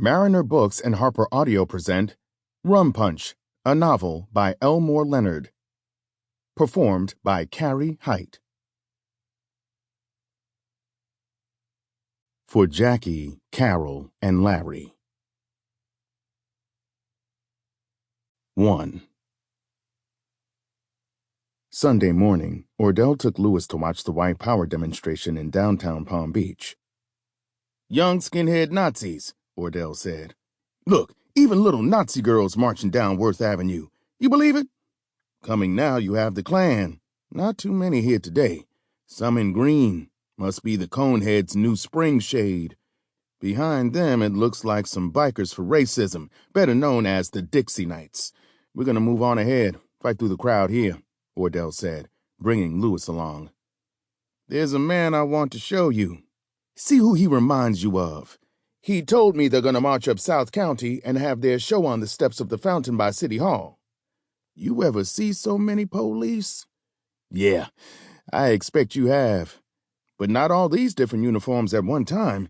Mariner Books and HarperAudio present Rum Punch, a novel by Elmore Leonard. Performed by Cary, Hite. For Jackie, Carol, and Larry. 1. Sunday morning, Ordell took Lewis to watch the white power demonstration in downtown Palm Beach. "Young skinhead Nazis," Ordell said. "Look, even little Nazi girls marching down Worth Avenue. You believe it? Coming now, you have the Klan. Not too many here today. Some in green. Must be the Coneheads' new spring shade. Behind them, it looks like some bikers for racism, better known as the Dixie Knights. We're going to move on ahead, fight through the crowd here," Ordell said, bringing Lewis along. "There's a man I want to show you. See who he reminds you of. He told me they're going to march up South County and have their show on the steps of the fountain by City Hall. You ever see so many police? Yeah, I expect you have. But not all these different uniforms at one time.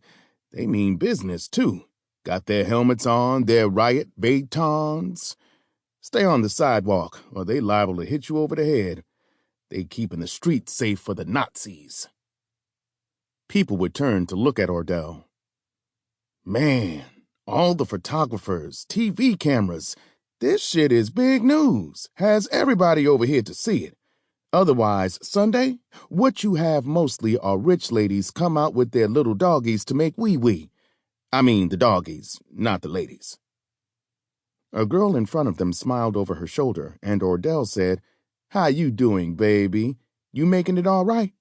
They mean business, too. Got their helmets on, their riot batons. Stay on the sidewalk, or they liable to hit you over the head. They keeping the streets safe for the Nazis." People would turn to look at Ordell. Man, all the photographers, TV cameras. This shit is big news. Has everybody over here to see it. Otherwise, Sunday, what you have mostly are rich ladies come out with their little doggies to make wee-wee. I mean the doggies, not the ladies. A girl in front of them smiled over her shoulder, and Ordell said, "How you doing, baby? You making it all right?"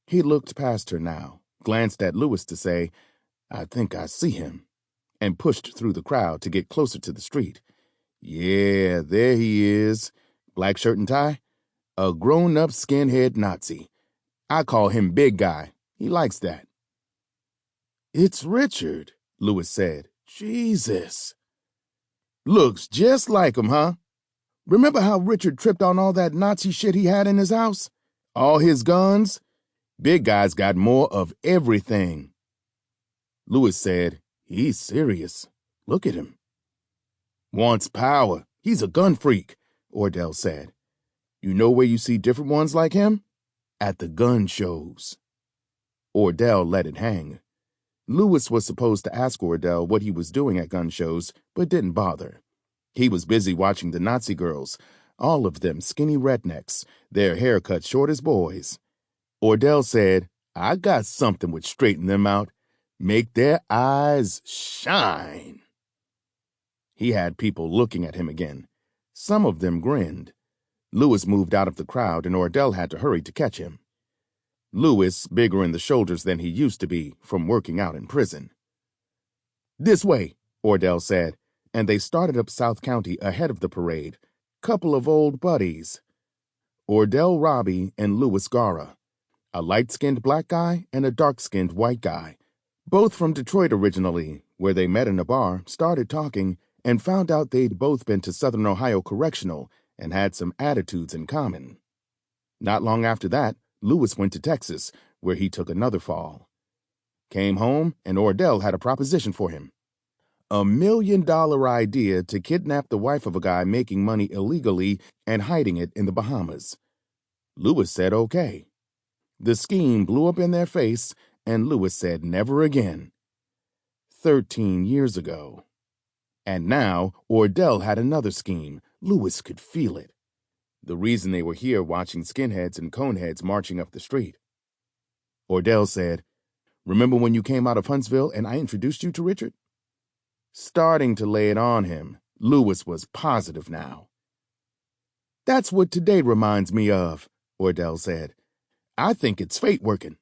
He looked past her now, glanced at Lewis to say, "I think I see him," and pushed through the crowd to get closer to the street. Yeah, there he is. Black shirt and tie. A grown-up skinhead Nazi. I call him Big Guy. He likes that. "It's Richard," Lewis said. "Jesus. Looks just like him, huh? Remember how Richard tripped on all that Nazi shit he had in his house? All his guns? Big Guy's got more of everything." Lewis said, "He's serious. Look at him." "Wants power. He's a gun freak," Ordell said. "You know where you see different ones like him? At the gun shows." Ordell let it hang. Lewis was supposed to ask Ordell what he was doing at gun shows, but didn't bother. He was busy watching the Nazi girls, all of them skinny rednecks, their hair cut short as boys. Ordell said, "I got something would straighten them out. Make their eyes shine." He had people looking at him again. Some of them grinned. Lewis moved out of the crowd, and Ordell had to hurry to catch him. Lewis, bigger in the shoulders than he used to be from working out in prison. "This way," Ordell said, and they started up South County ahead of the parade. Couple of old buddies. Ordell Robbie and Louis Gara. A light-skinned black guy and a dark-skinned white guy. Both from Detroit originally, where they met in a bar, started talking, and found out they'd both been to Southern Ohio Correctional and had some attitudes in common. Not long after that, Lewis went to Texas, where he took another fall. Came home, and Ordell had a proposition for him. $1 million idea to kidnap the wife of a guy making money illegally and hiding it in the Bahamas. Lewis said okay. The scheme blew up in their face, and Lewis said never again. 13 years ago. And now, Ordell had another scheme. Lewis could feel it. The reason they were here watching skinheads and coneheads marching up the street. Ordell said, "Remember when you came out of Huntsville and I introduced you to Richard?" Starting to lay it on him, Lewis was positive now. "That's what today reminds me of," Ordell said. "I think it's fate working.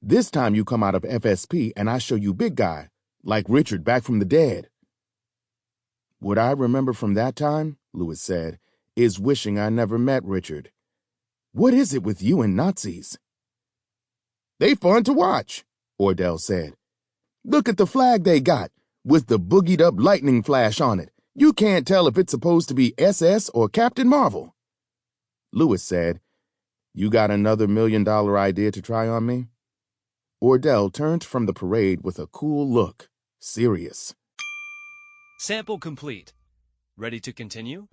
This time you come out of FSP and I show you Big Guy, like Richard back from the dead." "What I remember from that time," Lewis said, "is wishing I never met Richard. What is it with you and Nazis?" "They fun to watch," Ordell said. "Look at the flag they got, with the boogied-up lightning flash on it. You can't tell if it's supposed to be SS or Captain Marvel." Lewis said, "You got another $1 million idea to try on me?" Ordell turned from the parade with a cool look, serious. Sample complete. Ready to continue?